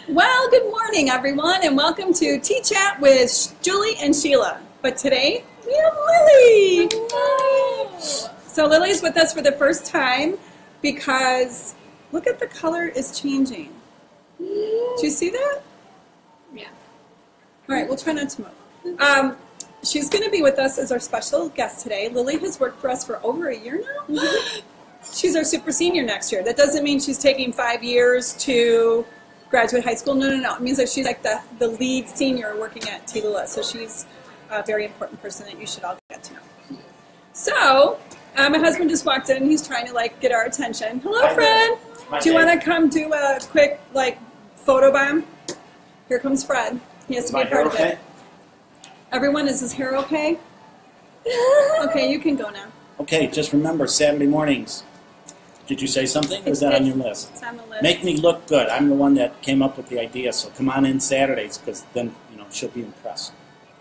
Well, good morning, everyone, and welcome to Tea Chat with Julie and Sheila. But today, we have Lily. Hello. So Lily's with us for the first time because look at the color is changing. Do you see that? Yeah. All right, we'll try not to move. She's going to be with us as our special guest today. Lily has worked for us for over a year now. She's our super senior next year. That doesn't mean she's taking 5 years to graduate high school. No. It means that she's like the lead senior working at Tea-Lula. So she's a very important person that you should all get to know. So my husband just walked in and he's trying to get our attention. Hello, Fred. Do you want to come do a quick photo bomb? Here comes Fred. He has to be a part of it. Everyone, is his hair okay? Okay, you can go now. Okay, just remember Saturday mornings. Did you say something, or is that on your list? It's on the list. Make me look good. I'm the one that came up with the idea, so come on in Saturdays, because then she'll be impressed.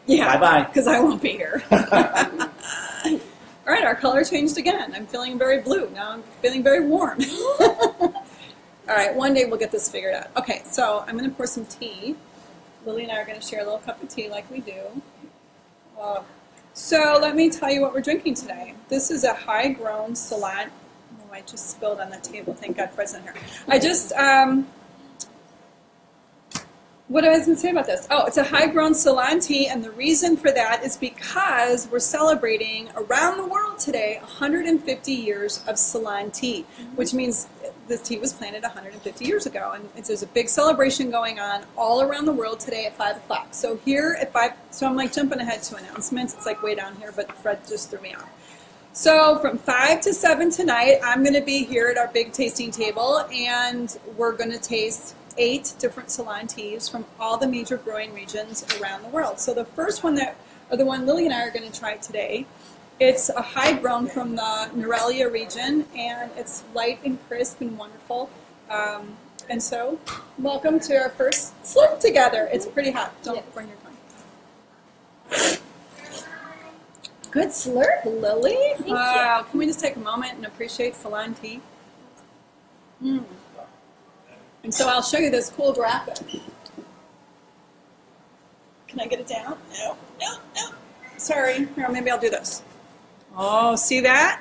Yeah. Bye-bye. Because I won't be here. All right, our color changed again. I'm feeling very blue. Now I'm feeling very warm. All right, one day we'll get this figured out. Okay, so I'm going to pour some tea. Lily and I are going to share a little cup of tea like we do. So let me tell you what we're drinking today. This is a high-grown Ceylon. Oh, I just spilled on the table. Thank God Fred's not here. I just, what I was going to say about this? Oh, it's a high-grown Ceylon tea, and the reason for that is because we're celebrating around the world today 150 years of Ceylon tea, which means this tea was planted 150 years ago, and there's a big celebration going on all around the world today at 5 o'clock. So here at 5, so I'm jumping ahead to announcements. It's way down here, but Fred just threw me off. So from 5 to 7 tonight, I'm going to be here at our big tasting table, and we're going to taste 8 different Ceylon teas from all the major growing regions around the world. So the first one the one Lily and I are going to try today, it's a high grown from the Norelia region, and it's light and crisp and wonderful. And so, welcome to our first slurp together. It's pretty hot. Don't burn your tongue. Good slurp, Lily. Thank you. Can we just take a moment and appreciate Ceylon tea? And so I'll show you this cool graphic. Can I get it down? No. Sorry. Here, maybe I'll do this. Oh, see that?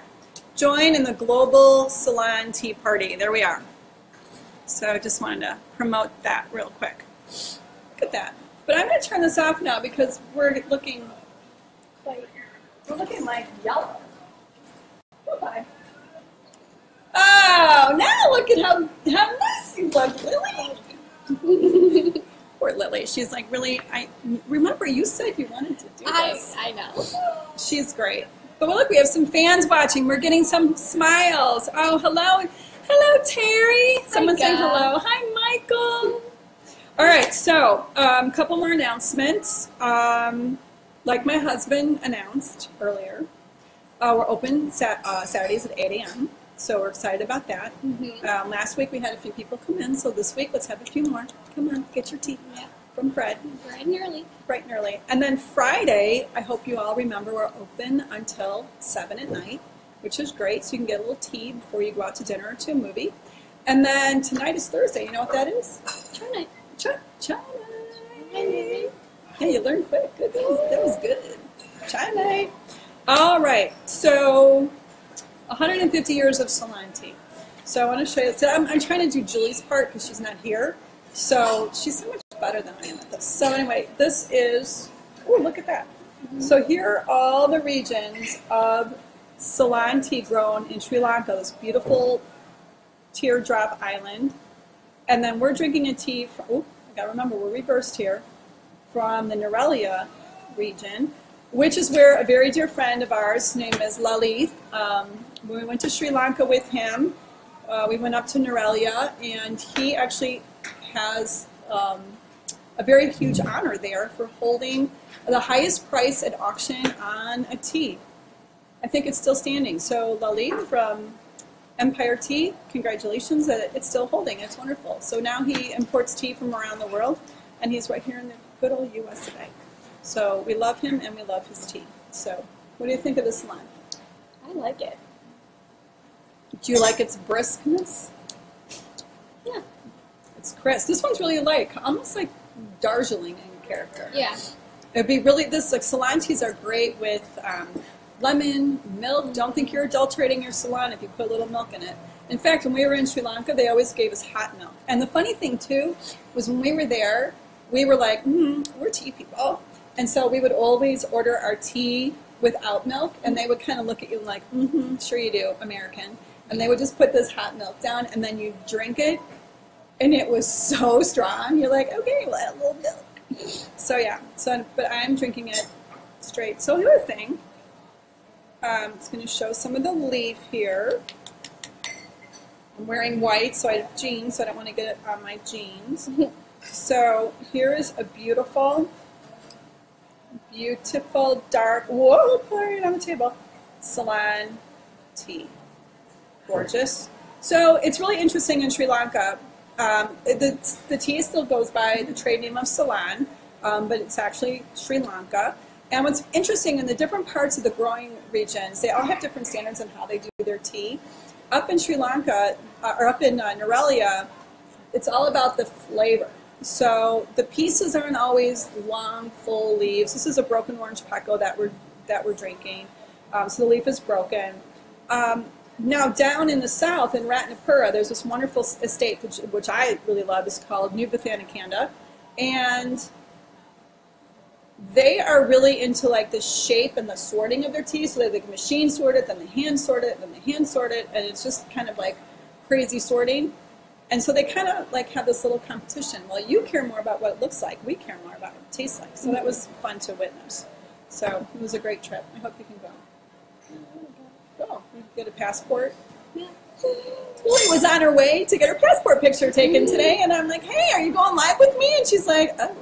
Join in the global Ceylon tea party. There we are. So I just wanted to promote that real quick. Look at that. But I'm going to turn this off now because we're looking like yellow. Bye-bye. Oh, now look at how nice you look, Lily. Poor Lily. She's really, remember you said you wanted to do this. I know. She's great. But look, we have some fans watching. We're getting some smiles. Oh, hello. Hello, Terry. Someone say hello. Hi, Michael. All right, so a couple more announcements. Like my husband announced earlier, we're open Saturdays at 8 a.m., so we're excited about that. Last week we had a few people come in, so this week let's have a few more. Come on, get your tea from Fred. Bright and early. Bright and early. And then Friday, I hope you all remember, we're open until 7 at night, which is great, so you can get a little tea before you go out to dinner or to a movie. And then tonight is Thursday. You know what that is? Chai night. Chai night. Hey, you learned quick. Good. That was good. Chai night. All right, so 150 years of Ceylon tea. So I want to show you. So I'm trying to do Julie's part because she's not here. So she's so much better than I am at this. So anyway, this is, oh, look at that. So here are all the regions of Ceylon tea grown in Sri Lanka, this beautiful teardrop island. And then we're drinking a tea from, oh, I got to remember, we're reversed here, from the Norelia region, which is where a very dear friend of ours, name is Lilly, when we went to Sri Lanka with him, we went up to Norelia, and he actually has a very huge honor there for holding the highest price at auction on a tea. I think it's still standing. So Lilly from Empire Tea, congratulations that it's still holding. It's wonderful. So now he imports tea from around the world, and he's right here in the good old U.S. today. So we love him and we love his tea. So what do you think of this line? I like it. Do you like its briskness? Yeah. It's crisp. This one's really light, almost like Darjeeling in character. Yeah. It'd be really, this, like, Ceylon teas are great with lemon, milk. Don't think you're adulterating your Ceylon if you put a little milk in it. In fact, when we were in Sri Lanka, they always gave us hot milk. And the funny thing, too, was when we were there, we were like, we're tea people. And so we would always order our tea without milk, and they would kind of look at you like, sure you do, American. And they would just put this hot milk down, and then you drink it, and it was so strong. You're like, okay, we'll add a little milk. So yeah, but I'm drinking it straight. So the other thing, I'm just going to show some of the leaf here. I'm wearing white, so I have jeans, so I don't want to get it on my jeans. So here is a beautiful dark, whoa, put it on the table, Ceylon tea. Gorgeous. So it's really interesting in Sri Lanka. The tea still goes by the trade name of Ceylon, but it's actually Sri Lanka. And what's interesting, in the different parts of the growing regions, they all have different standards on how they do their tea. Up in Sri Lanka, or up in Norelia, it's all about the flavor. So the pieces aren't always long, full leaves. This is a broken orange peko that we're drinking. So the leaf is broken. Now down in the south, in Ratnapura, there's this wonderful estate, which I really love. It's called New Bathanakanda. And they are really into like the shape and the sorting of their tea. So they like machine sort it, then they hand sort it, then they hand sort it, and it's just kind of like crazy sorting. And so they kind of like have this little competition. Well, you care more about what it looks like. We care more about what it tastes like. So that was fun to witness. So it was a great trip. I hope you can go. Oh, we get a passport. Yeah. Lily was on her way to get her passport picture taken today, and I'm like, hey, are you going live with me? And she's like, oh.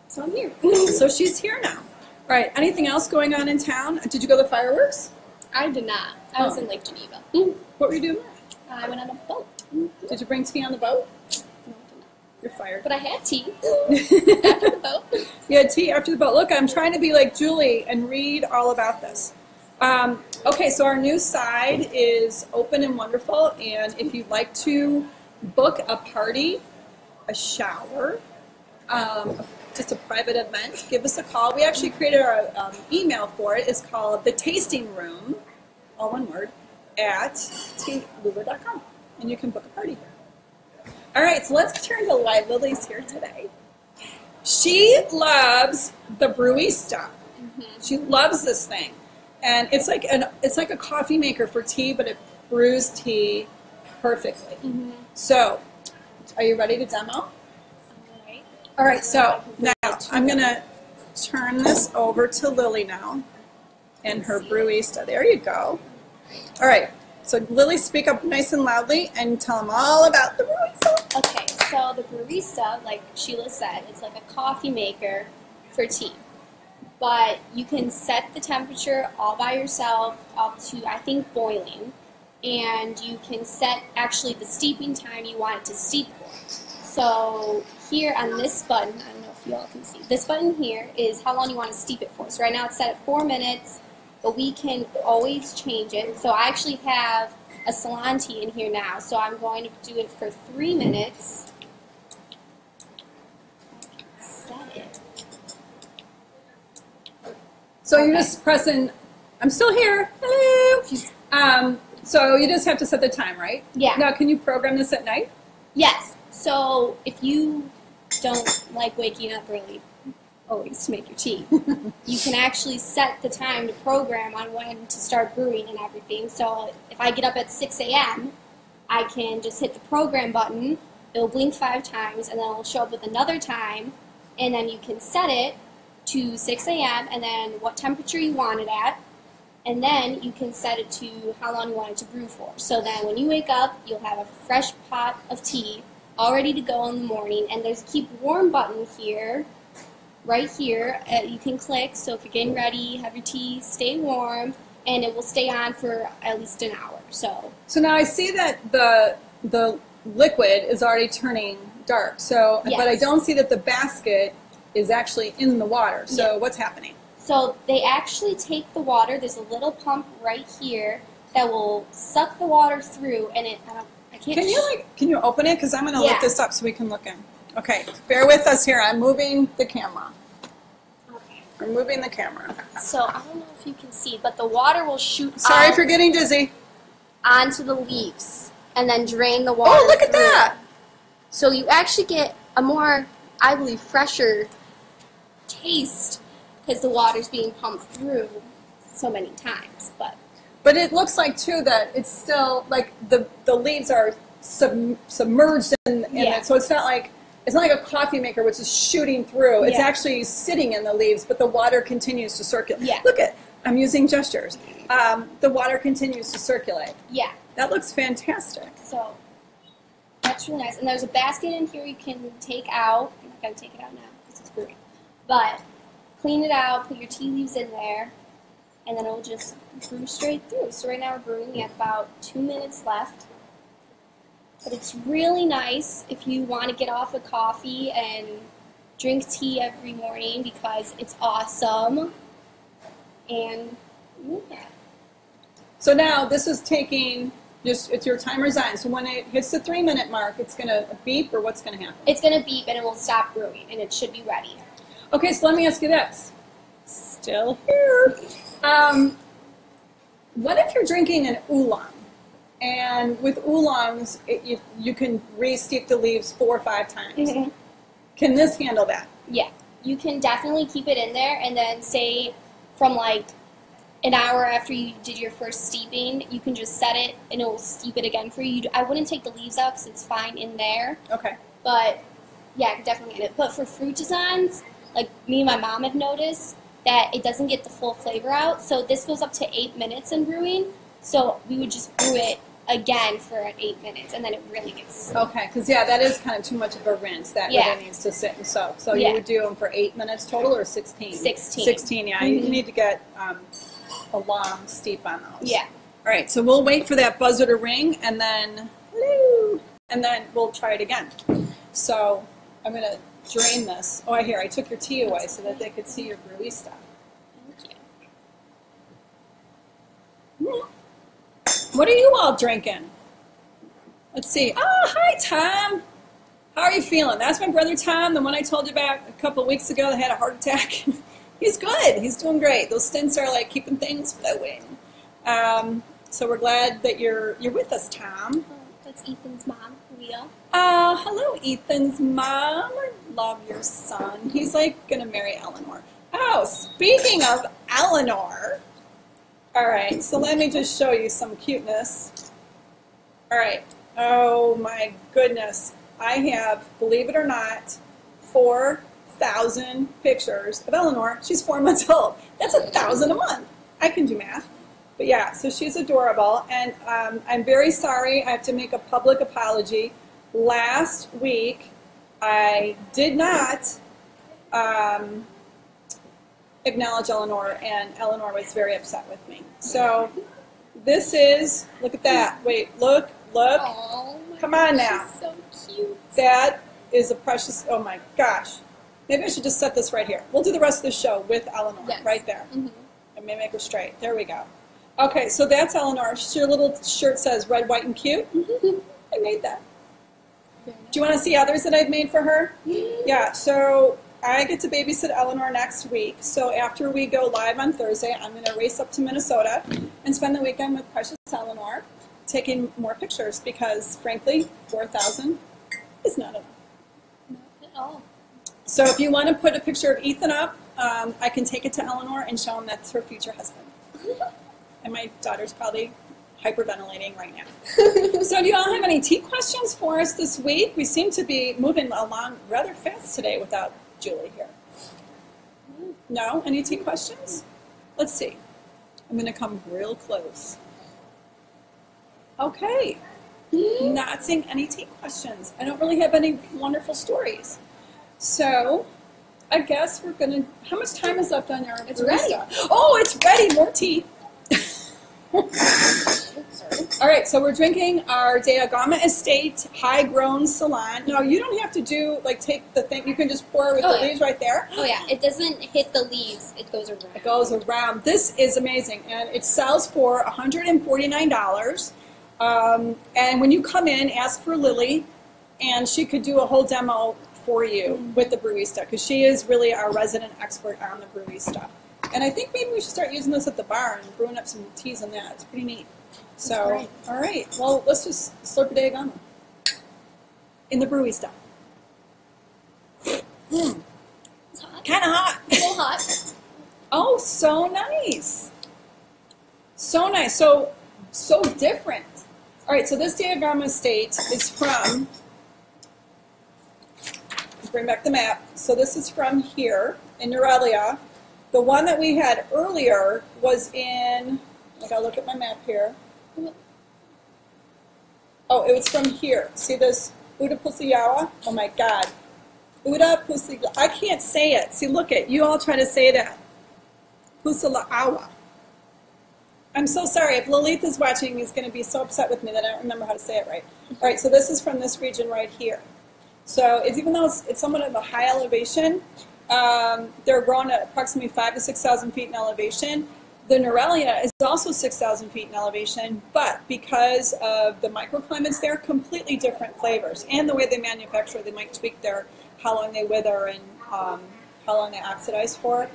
So I'm here. So she's here now. All right, anything else going on in town? Did you go to the fireworks? I did not. I was in Lake Geneva. What were you doing? I went on a boat. Did you bring tea on the boat? No, I did not. You're fired. But I had tea after the boat. You had tea after the boat. Look, I'm trying to be like Julie and read all about this. Okay, so our new side is open and wonderful, and if you'd like to book a party, a shower, just a private event, give us a call. We actually created our email for it. It's called The Tasting Room, all one word, at Tea-Lula.com, and you can book a party here. All right, so let's turn to Lily's here today. She loves the Brewista. She loves this thing, and it's like a coffee maker for tea, but it brews tea perfectly. So, are you ready to demo? All right, so now I'm going to turn this over to Lily now and her Brewista. There you go. All right, so Lily, speak up nice and loudly and tell them all about the Brewista. Okay, so the Brewista, like Sheila said, it's like a coffee maker for tea. But you can set the temperature all by yourself up to, I think, boiling. And you can set actually the steeping time you want it to steep for. So here on this button, I don't know if you all can see, this button here is how long you want to steep it for. So right now it's set at 4 minutes, but we can always change it. So I actually have a Ceylon tea in here now, so I'm going to do it for 3 minutes. Set it. So you're just pressing, I'm still here, hello. So you just have to set the time, right? Yeah. Now, can you program this at night? Yes. So if you don't like waking up early always to make your tea, you can actually set the time to program on when to start brewing and everything. So if I get up at 6 a.m., I can just hit the program button, it'll blink 5 times, and then it'll show up with another time, and then you can set it to 6 a.m. and then what temperature you want it at, and then you can set it to how long you want it to brew for. So then when you wake up, you'll have a fresh pot of tea all ready to go in the morning, and there's a keep warm button here, right here, you can click, so if you're getting ready, have your tea, stay warm, and it will stay on for at least an hour. So now I see that the liquid is already turning dark, so yes. But I don't see that the basket is actually in the water, so what's happening? So they actually take the water, there's a little pump right here that will suck the water through, and I can't. Can you open it? Because I'm going to look Yeah. this up so we can look in. Okay, bear with us here. I'm moving the camera. Okay. I'm moving the camera. So I don't know if you can see, but the water will shoot Sorry out for getting dizzy. onto the leaves and then drain the water. Oh, look at through. that. So you actually get a more, I believe, fresher taste because the water's being pumped through so many times. But it looks like, too, that it's still, like, the leaves are submerged in Yeah. it. So it's not like a coffee maker, which is shooting through. It's Yeah. actually sitting in the leaves, but the water continues to circulate. Yeah. Look at, I'm using gestures. The water continues to circulate. Yeah. That looks fantastic. So that's really nice. And there's a basket in here you can take out. I'm not going to take it out now because it's brewing. But clean it out, put your tea leaves in there, and then it'll just brew straight through. So right now we're brewing. We have about 2 minutes left. But it's really nice if you want to get off of coffee and drink tea every morning because it's awesome. And yeah. So now this is taking, it's your timer's on. So when it hits the 3-minute mark, it's going to beep, or what's going to happen? It's going to beep and it will stop brewing and it should be ready. Okay, so let me ask you this. Still here. What if you're drinking an oolong? And with oolongs, you can re-steep the leaves 4 or 5 times. Mm-hmm. Can this handle that? Yeah, you can definitely keep it in there and then say from like an hour after you did your first steeping, you can just set it and it will steep it again for you. I wouldn't take the leaves out because it's fine in there. Okay. But yeah, I could definitely get it. But for fruit designs, like me and my mom have noticed that it doesn't get the full flavor out. So this goes up to 8 minutes in brewing. So we would just brew it again for 8 minutes, and then it really gets... Okay, because, yeah, that is kind of too much of a rinse. That Yeah. really needs to sit and soak. So Yeah. you would do them for 8 minutes total, or 16? 16. 16, yeah. You need to get a long steep on those. Yeah. All right, so we'll wait for that buzzer to ring, and then we'll try it again. So I'm going to drain this. Oh, I took your tea away so that they could see your brewy stuff. Thank you. Mm. What are you all drinking? Let's see. Oh, hi, Tom. How are you feeling? That's my brother Tom, the one I told you about a couple of weeks ago that had a heart attack. He's good. He's doing great. Those stints are like keeping things flowing. So we're glad that you're with us, Tom. Oh, that's Ethan's mom, Leah. Hello, Ethan's mom. I love your son. He's like going to marry Eleanor. Oh, speaking of Eleanor. All right, so let me just show you some cuteness. All right. Oh, my goodness. I have, believe it or not, 4,000 pictures of Eleanor. She's 4 months old. That's 1,000 a month. I can do math. But yeah, so she's adorable. And I'm very sorry. I have to make a public apology. Last week, I did not acknowledge Eleanor, and Eleanor was very upset with me. So this is, look at that. Wait, look. Oh, Come on now. She's so cute. That is a precious, oh my gosh. Maybe I should just set this right here. We'll do the rest of the show with Eleanor, Yes. right there. Mm-hmm. And maybe make her straight. There we go. Okay, so that's Eleanor. Your little shirt says red, white, and cute. Mm-hmm. I made that. Do you want to see others that I've made for her? Yeah, so I get to babysit Eleanor next week. So after we go live on Thursday, I'm going to race up to Minnesota and spend the weekend with precious Eleanor, taking more pictures because, frankly, 4,000 is not enough. Not at all. So if you want to put a picture of Ethan up, I can take it to Eleanor and show him that's her future husband. And my daughter's probably hyperventilating right now. So do you all have any tea questions for us this week? We seem to be moving along rather fast today without Julie here. No? Any tea questions? Let's see. I'm going to come real close. Okay. Not seeing any tea questions. I don't really have any wonderful stories. So I guess we're going to... How much time is left on your... It's ready. Oh, it's ready. More tea. All right, so we're drinking our Diagama Estate High-Grown Salon. Now, you don't have to do, take the thing. You can just pour with the leaves right there. Oh, yeah. It doesn't hit the leaves. It goes around. It goes around. This is amazing, and it sells for $149. And when you come in, ask for Lily, and she could do a whole demo for you with the Brewista, because she is really our resident expert on the Brewista. And I think maybe we should start using this at the bar and brewing up some teas and that. It's pretty neat. So, all right. Well, let's just slurp a day on in the Brewista. It's hot. Kind of hot. A little hot. Oh, so nice. So nice. So different. All right, so this diagram estate is from, let's bring back the map. So this is from here in Neurelia. The one that we had earlier was in, I gotta look at my map here. Oh, it was from here. See this Uda Pusiyawa? Oh my God. Uda Pusiyawa. I can't say it. See, look at you all try to say that. Pusilaawa. I'm so sorry. If Lilith is watching, he's going to be so upset with me that I don't remember how to say it right. All right, so this is from this region right here. So even though it's somewhat of a high elevation, they're grown at approximately 5,000 to 6,000 feet in elevation. The Neurelia is also 6,000 feet in elevation, but because of the microclimates there, completely different flavors. And the way they manufacture, they might tweak how long they wither and how long they oxidize for.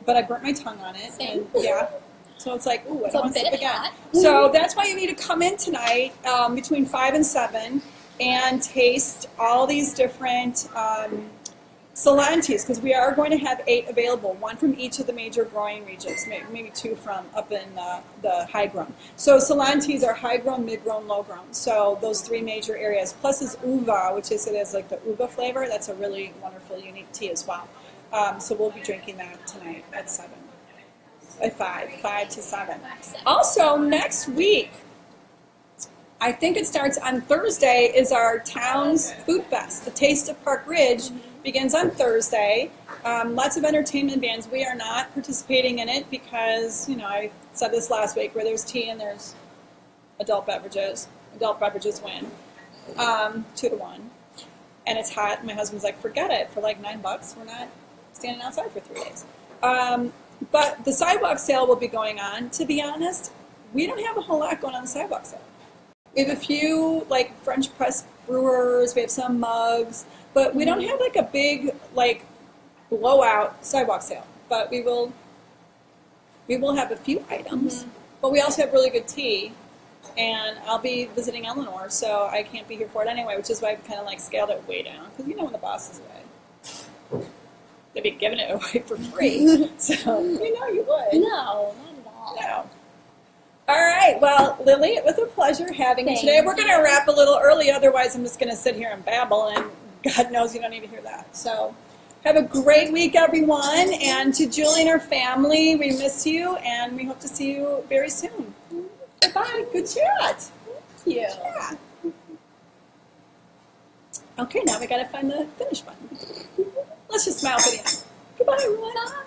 But I burnt my tongue on it. Same. And yeah. So it's like, ooh, I It's don't a want to sip bit again. hot. So that's why you need to come in tonight between 5 and 7 and taste all these different Solantes, because we are going to have 8 available, 1 from each of the major growing regions, maybe 2 from up in the high grown. So Solantes are high grown, mid grown, low grown. So those 3 major areas. Plus is uva, which is it has like the uva flavor. That's a really wonderful, unique tea as well. So we'll be drinking that tonight at 7. At 5 to 7. Also, next week, I think it starts on Thursday, is our town's food fest. The Taste of Park Ridge begins on Thursday. Lots of entertainment bands. We are not participating in it because, I said this last week, where there's tea and there's adult beverages. Adult beverages win 2 to 1. And it's hot. My husband's like, forget it. For like $9, we're not standing outside for 3 days. But the sidewalk sale will be going on. To be honest, we don't have a whole lot going on the sidewalk sale. We have a few like French press brewers. We have some mugs, but we don't have like a big like blowout sidewalk sale. But we will have a few items. But we also have really good tea, and I'll be visiting Eleanor, so I can't be here for it anyway. Which is why I've kind of like scaled it way down, because when the boss is away, they'd be giving it away for free. So you would. No, not at all. No. All right. Well, Lily, it was a pleasure having you today. We're going to wrap a little early, otherwise I'm just going to sit here and babble, and God knows you don't need to hear that. So have a great week, everyone. And to Julie and her family, we miss you, and we hope to see you very soon. Bye-bye. Good chat. Thank you. Yeah. Okay, now we got to find the finish button. Let's just smile for the end. Goodbye, everyone. Bye.